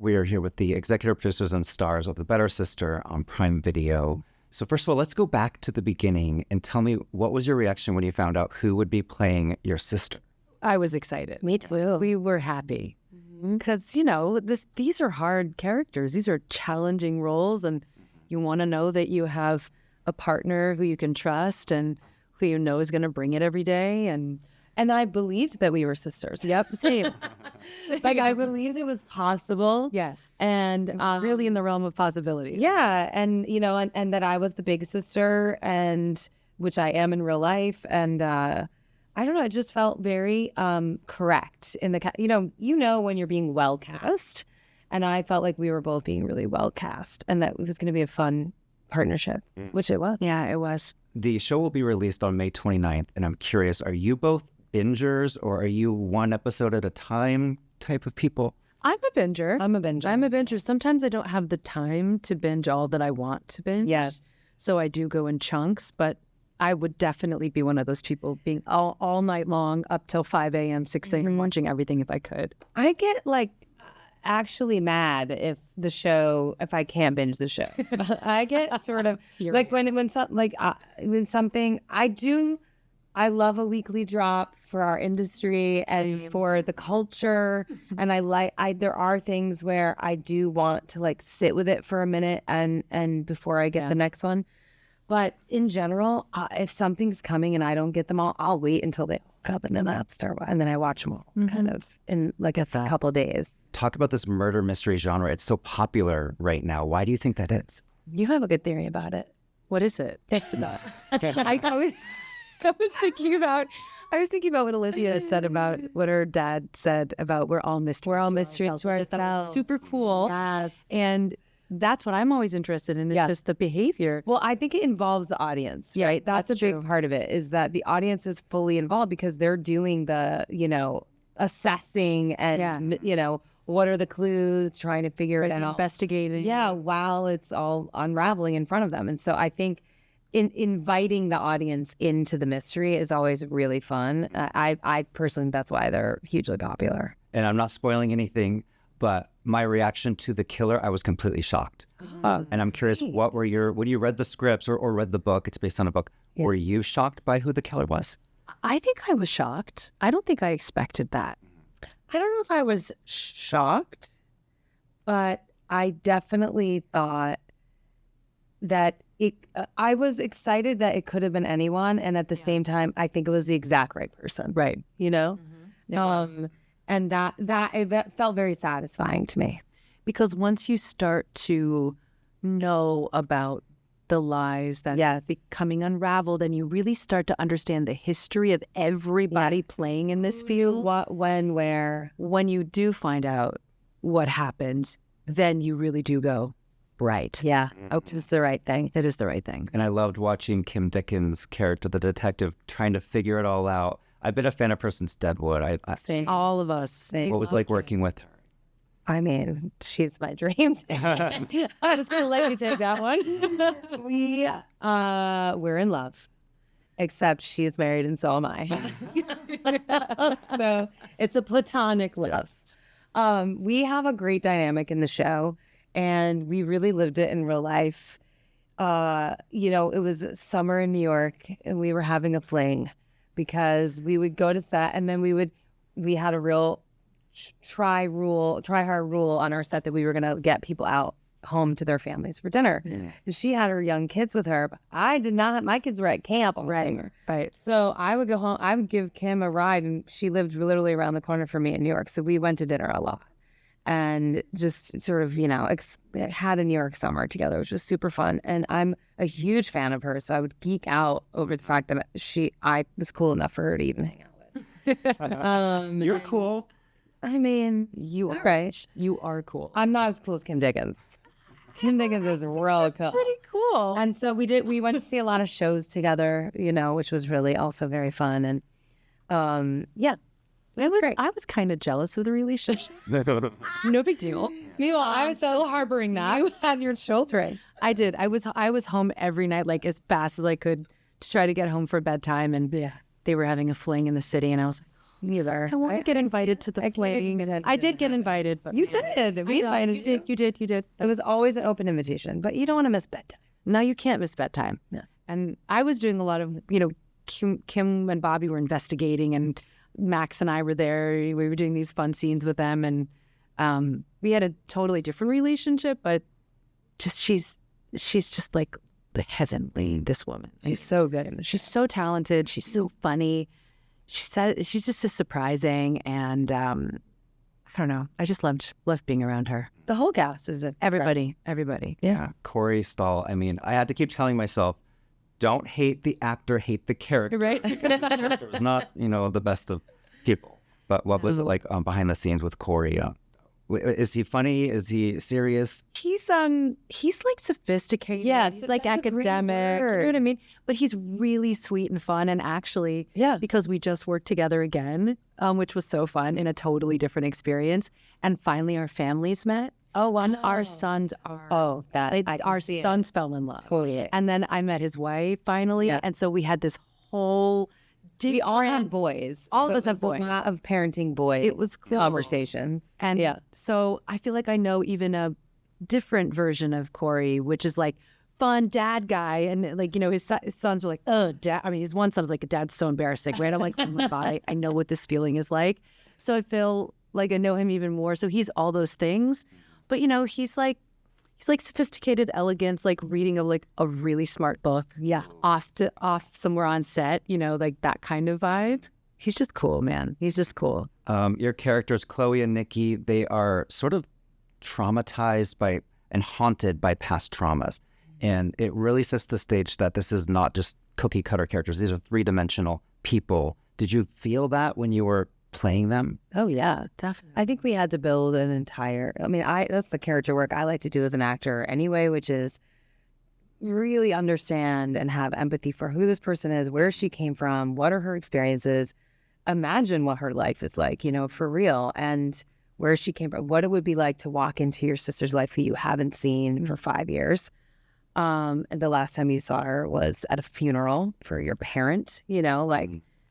We are here with the executive producers and stars of The Better Sister on Prime Video. So first of all, let's go back to the beginning and tell me, what was your reaction when you found out who would be playing your sister? I was excited. Me too. We were happy because, you know, these are hard characters. These are challenging roles, and you want to know that you have a partner who you can trust and who you know is going to bring it every day. And I believed that we were sisters. Yep, same. Like, I believed it was possible. Yes. And really in the realm of possibilities. yeah, and you know, and that I was the big sister, and which I am in real life, and I don't know, it just felt very correct in the you know when you're being well cast, and I felt like we were both being really well cast, and that it was going to be a fun partnership, which it was. Yeah, it was. The show will be released on May 29th, and I'm curious, are you both bingers or are you one episode at a time type of people? I'm a binger. I'm a binger. Sometimes I don't have the time to binge all that I want to binge. Yes. So I do go in chunks, but I would definitely be one of those people being all night long up till 5 a.m., 6 a.m. watching everything if I could. I get like actually mad if I can't binge the show. I get sort of like when something I love a weekly drop for our industry and for the culture, and there are things where I do want to like sit with it for a minute and before I get the next one. But in general, if something's coming and I don't get them all, I'll wait until they wake up, and then I'll start, and then I watch them all kind of in like a couple days. Talk about this murder mystery genre. It's so popular right now. Why do you think that is? You have a good theory about it. What is it? I was thinking about what Olivia said about what her dad said about we're all mysteries to ourselves. That was super cool. Yes. And that's what I'm always interested in. It's just the behavior. Well, I think it involves the audience, right? That's a big part of it, is that the audience is fully involved because they're doing the, assessing and, what are the clues, trying to figure it out. Investigating. Yeah, while it's all unraveling in front of them. And so I think inviting the audience into the mystery is always really fun. I personally, that's why they're hugely popular. And I'm not spoiling anything, but my reaction to the killer, I was completely shocked. And I'm curious, when you read the scripts or read the book, it's based on a book, were you shocked by who the killer was? I think I was shocked. I don't think I expected that. I don't know if I was shocked, but I definitely thought that I was excited that it could have been anyone, and at the same time, I think it was the exact right person. Right. And that felt very satisfying to me. Because once you start to know about the lies that are becoming unraveled, and you really start to understand the history of everybody playing in this field. What, when, where. When you do find out what happened, then you really do go, right. Yeah. It's the right thing. It is the right thing. And I loved watching Kim Dickens' character, the detective, trying to figure it all out. I've been a fan of her since Deadwood. All of us. Same. What was it like working with her? I mean, she's my dream. I'm just going to let you take that one. We're in love, except she's married and so am I. So it's a platonic love. We have a great dynamic in the show, and we really lived it in real life. It was summer in New York, and we were having a fling because we would go to set, and then we had a real try hard rule on our set that we were going to get people out home to their families for dinner. Yeah. She had her young kids with her, but I did not. My kids were at camp all summer. Right. So I would go home. I would give Kim a ride, and she lived literally around the corner from me in New York. So we went to dinner a lot and just sort of, had a New York summer together, which was super fun. And I'm a huge fan of her. So I would geek out over the fact that I was cool enough for her to even hang out with. You're cool. I mean, you are right. You are cool. I'm not as cool as Kim Dickens. Kim Dickens is real cool. Pretty cool. And so we went to see a lot of shows together, which was really also very fun. And it was great. I was kind of jealous of the relationship. No big deal. Meanwhile, I was still harboring that. You had your children. I did. I was home every night, like as fast as I could, to try to get home for bedtime. And they were having a fling in the city, and I was like, neither. I want to get invited to the flaying. I did get invited, but You did. We invited you. You did. It was always an open invitation, but you don't want to miss bedtime. No, you can't miss bedtime. Yeah. And I was doing a lot of, Kim and Bobby were investigating, and Max and I were there. We were doing these fun scenes with them, and we had a totally different relationship, but she's just like the heavenly, this woman. She's so good. She's so talented. She's so funny. She's just so surprising, and I don't know. I just loved being around her. The whole cast is Everybody. Yeah. Corey Stoll. I mean, I had to keep telling myself, don't hate the actor, hate the character. Right. Because the character is not, the best of people. But what was it like behind the scenes with Corey? Is he funny? Is he serious? He's like sophisticated. Yeah, he's like academic. You know what I mean? But he's really sweet and fun. And actually, because we just worked together again, which was so fun in a totally different experience. And finally, our families met. Oh, wow. And our sons are. Our sons fell in love. Totally. And then I met his wife finally. Yeah. And so we had this whole. We all had boys. All of us have boys. A lot of parenting boys. It was cool. Conversations. And so I feel like I know even a different version of Corey, which is like fun dad guy. And like, his sons are like, oh, dad. I mean, his one son's like, dad's so embarrassing, right? I'm like, oh my God, I know what this feeling is like. So I feel like I know him even more. So he's all those things. But, he's like sophisticated elegance, like reading a really smart book. Yeah. Off somewhere on set, like that kind of vibe. He's just cool, man. He's just cool. Your characters, Chloe and Nicky, they are sort of traumatized by and haunted by past traumas. And it really sets the stage that this is not just cookie cutter characters. These are three-dimensional people. Did you feel that when you were playing them? Oh yeah, definitely. I think we had to build an entire, that's the character work I like to do as an actor anyway, which is really understand and have empathy for who this person is, where she came from, what are her experiences, imagine what her life is like, for real, and where she came from, what it would be like to walk into your sister's life who you haven't seen for 5 years. And the last time you saw her was at a funeral for your parent,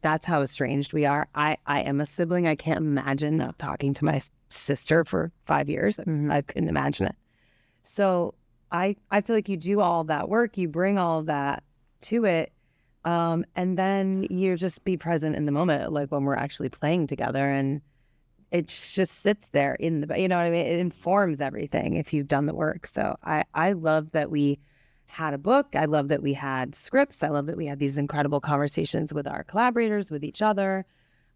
that's how estranged we are. I am a sibling. I can't imagine not talking to my sister for 5 years. I couldn't imagine it. So I feel like you do all that work. You bring all of that to it. And then you just be present in the moment, like when we're actually playing together. And it just sits there in the, you know what I mean? It informs everything if you've done the work. So I love that we had a book. I love that we had scripts. I love that we had these incredible conversations with our collaborators, with each other,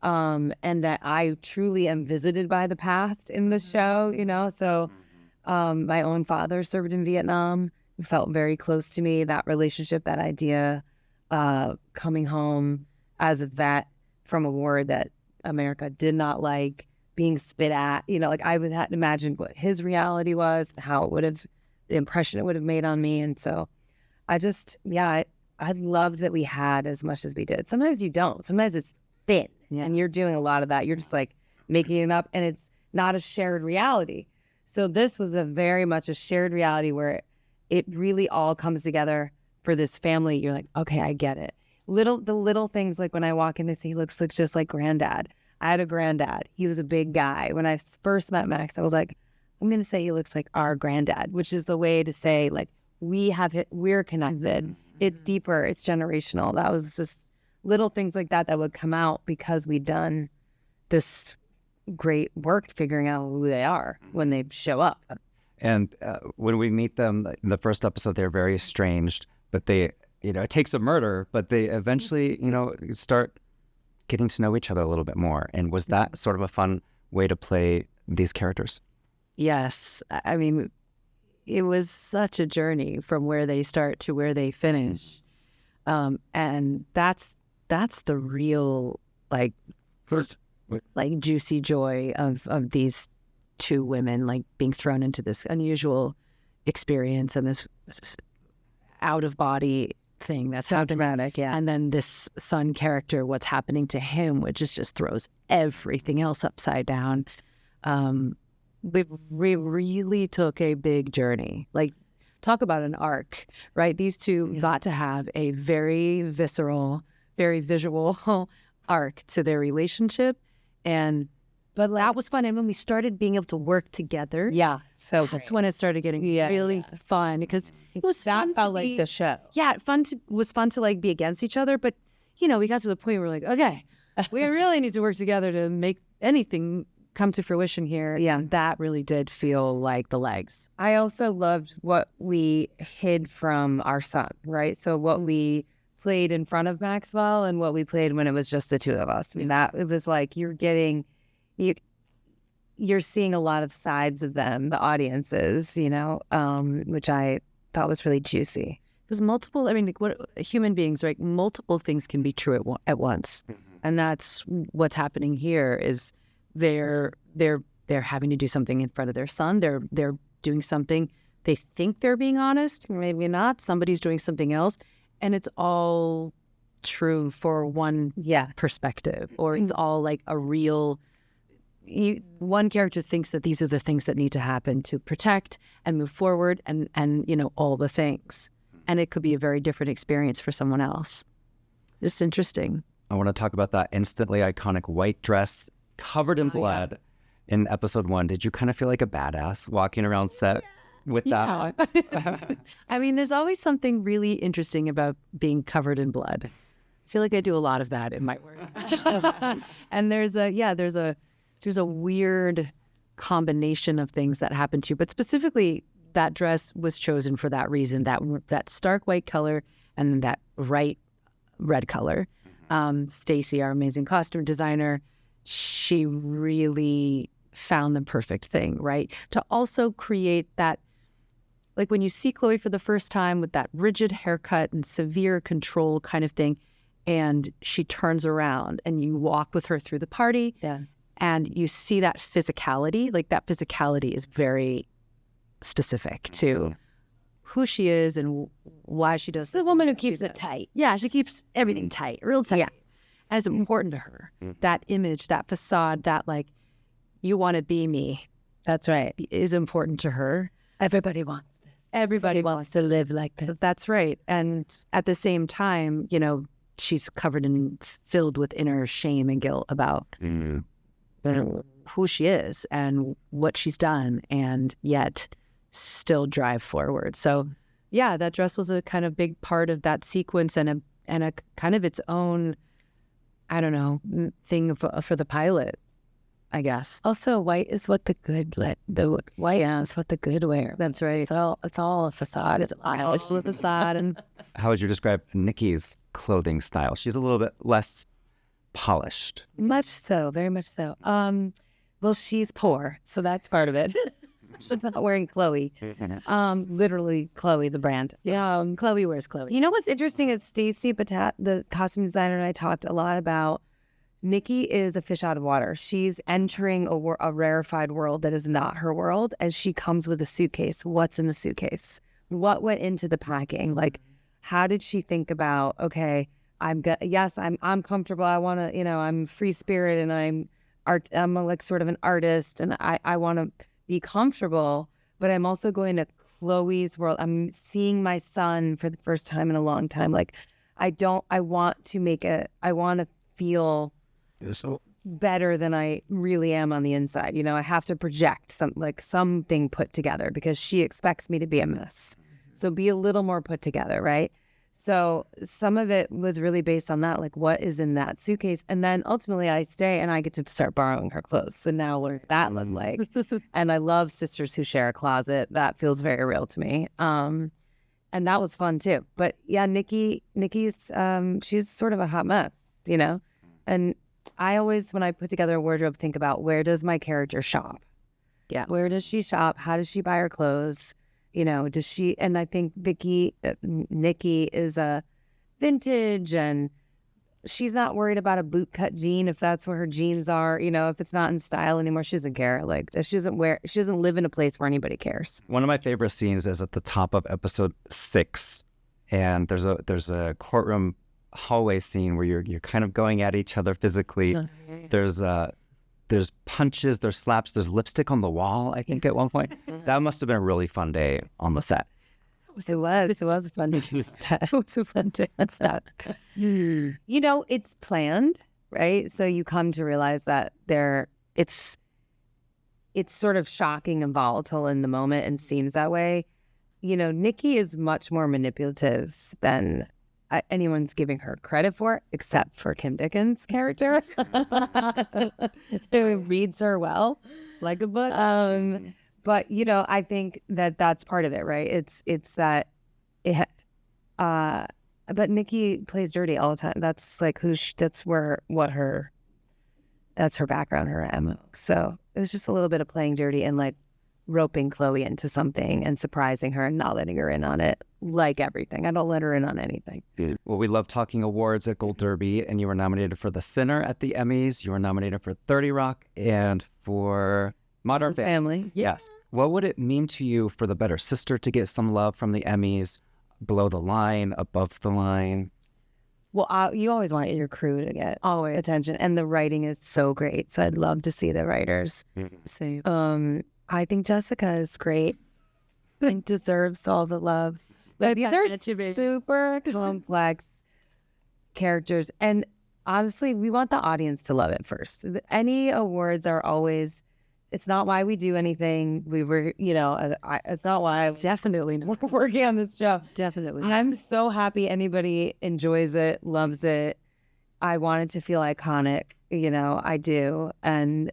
and that I truly am visited by the past in the show, So my own father served in Vietnam. It felt very close to me, that relationship, that idea, coming home as a vet from a war that America did not like, being spit at, I would have to imagine what his reality was, how it would have, the impression it would have made on me. And so I loved that we had as much as we did. Sometimes you don't. Sometimes it's thin and you're doing a lot of that. You're just like making it up and it's not a shared reality. So this was a very much a shared reality where it really all comes together for this family. You're like, okay, I get it. The little things, like when I walk in, they say he looks just like granddad. I had a granddad. He was a big guy. When I first met Max, I was like, I'm going to say he looks like our granddad, which is the way to say, like, we're connected. It's deeper. It's generational. That was just little things like that would come out because we'd done this great work figuring out who they are when they show up. And when we meet them in the first episode, they're very estranged, but they, it takes a murder, but they eventually, start getting to know each other a little bit more. And was that sort of a fun way to play these characters? Yes. I mean, it was such a journey from where they start to where they finish. And that's the real, like juicy joy of these two women, like being thrown into this unusual experience and this out of body thing. That's so dramatic, yeah. And then this son character, what's happening to him, which just throws everything else upside down. We really took a big journey. Like, talk about an arc, right? These two got to have a very visceral, very visual arc to their relationship. But that was fun. And when we started being able to work together, so that's when it started getting really fun, because it was fun. Felt like the show. Yeah, was fun to like be against each other. But, you know, we got to the point where we're like, okay, we really need to work together to make anything come to fruition here. Yeah, that really did feel like the legs. I also loved what we hid from our son, right? So what we played in front of Maxwell and what we played when it was just the two of us. And that it was like you're seeing a lot of sides of them, the audiences, you know, which I thought was really juicy. There's multiple, I mean, like, what human beings, right? Multiple things can be true at once. And that's what's happening here is they're having to do something in front of their son. They're doing something. They think they're being honest, maybe not. Somebody's doing something else. And it's all true for one perspective, or it's all like a real... one character thinks that these are the things that need to happen to protect and move forward and you know, all the things. And it could be a very different experience for someone else. Just interesting. I want to talk about that instantly iconic white dress covered in blood in episode 1. Did you kind of feel like a badass walking around set with that? I mean, there's always something really interesting about being covered in blood. I feel like I do a lot of that in my work. And there's a weird combination of things that happen to you. But specifically, that dress was chosen for that reason, that stark white color and that bright red color. Stacy, our amazing costume designer, she really found the perfect thing, right? To also create that, like when you see Chloe for the first time with that rigid haircut and severe control kind of thing, and she turns around and you walk with her through the party. Yeah. And you see that physicality, like that physicality is very specific to who she is and why she does. It's the woman who keeps it tight. Yeah, she keeps everything tight, real tight. Yeah. And it's important to her. That image, that facade, that like, you want to be me. That's right. Is important to her. Everybody wants this. Everybody wants to live like this. That's right. And at the same time, you know, she's covered and filled with inner shame and guilt about who she is and what she's done, and yet still drive forward. So yeah, that dress was a kind of big part of that sequence and a kind of its own, I don't know, thing for the pilot, I guess. Also, white is what the good is what the good wear. That's right. It's all a facade. It's all a facade. And how would you describe Nicky's clothing style? She's a little bit less polished. Much so, very much so. Well, she's poor, so that's part of it. She's not wearing Chloe. Literally Chloe, the brand. Yeah, Chloe wears Chloe. You know what's interesting is Stacy Patat, the costume designer, and I talked a lot about Nicky is a fish out of water. She's entering a rarefied world that is not her world, as she comes with a suitcase. What's in the suitcase? What went into the packing? Like, how did she think about, okay, I'm comfortable. I want to, you know, I'm free spirit and I'm like sort of an artist and I want to be comfortable, but I'm also going to Chloe's world. I'm seeing my son for the first time in a long time. Like, I want to feel better than I really am on the inside. You know, I have to project something put together because she expects me to be a mess. So be a little more put together, right? So some of it was really based on that, like what is in that suitcase. And then ultimately I stay and I get to start borrowing her clothes. So now what does that look like? And I love sisters who share a closet. That feels very real to me. And that was fun too. But yeah, Nicky's, she's sort of a hot mess, you know? And I always, when I put together a wardrobe, think about where does my character shop? Yeah. Where does she shop? How does she buy her clothes? You know, does she, and I think Nicky is a vintage and she's not worried about a bootcut jean if that's where her jeans are, you know, if it's not in style anymore, she doesn't care. Like, she doesn't live in a place where anybody cares. One of my favorite scenes is at the top of episode 6, and there's a courtroom hallway scene where you're kind of going at each other physically. There's punches, there's slaps, there's lipstick on the wall, I think, at one point. That must have been a really fun day on the set. It was a fun day. It was a fun day on set. You know, it's planned. right? So you come to realize that it's sort of shocking and volatile in the moment and seems that way. You know, Nicky is much more manipulative than anyone's giving her credit for, except for Kim Dickens' character, who reads her well, like a book. But you know, I think that that's part of it, right? It's that it. But Nicky plays dirty all the time. That's like that's her background, her MO. So it was just a little bit of playing dirty and like roping Chloe into something and surprising her and not letting her in on it. Like everything, I don't let her in on anything. Well, we love talking awards at Gold Derby, and you were nominated for The Sinner at the Emmys. You were nominated for 30 Rock and for Modern Family. Yes. What would it mean to you for The Better Sister to get some love from the Emmys? Below the line, above the line? Well, you always want your crew to get attention, and the writing is so great. So I'd love to see the writers. Same. I think Jessica is great and deserves all the love. But these are super complex characters, and honestly, we want the audience to love it first. Any awards are always. It's not why we do anything. We were, you know, it's not why Definitely we're working on this show. Definitely. I'm so happy anybody enjoys it, loves it. I want it to feel iconic, you know, I do. And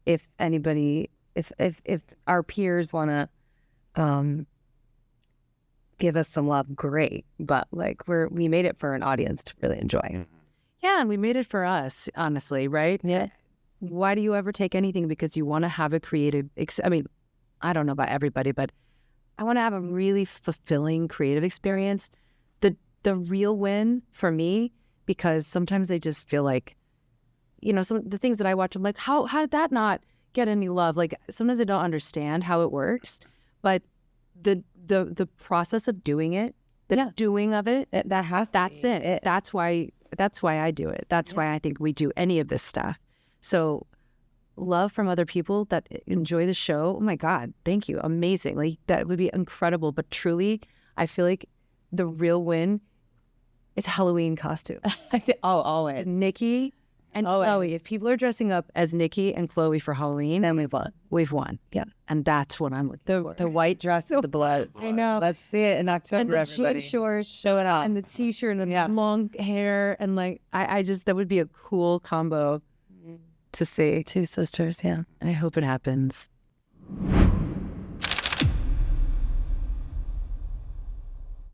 if anybody, if our peers want to give us some love, great. But like we made it for an audience to really enjoy. Yeah, and we made it for us, honestly, right? Yeah. Why do you ever take anything because you want to have a creative I mean, I don't know about everybody, but I want to have a really fulfilling creative experience. The real win for me, because sometimes I just feel like, you know, some of the things that I watch, I'm like, how did that not get any love? Like sometimes I don't understand how it works, but the process of doing it, doing of it, that's it. That's why I do it. That's why I think we do any of this stuff. So love from other people that enjoy the show. Oh my God, thank you. Amazing. Like that would be incredible. But truly, I feel like the real win is Halloween costumes. Always. Nicky and Chloe. If people are dressing up as Nicky and Chloe for Halloween, then we've won. We've won. Yeah. And that's what I'm looking for. The white dress with the blood. I know. Let's see it in October, and the everybody. jean shorts. Show it off. And the t-shirt and the long hair. And like, I just, that would be a cool combo to see. Two sisters, yeah. I hope it happens.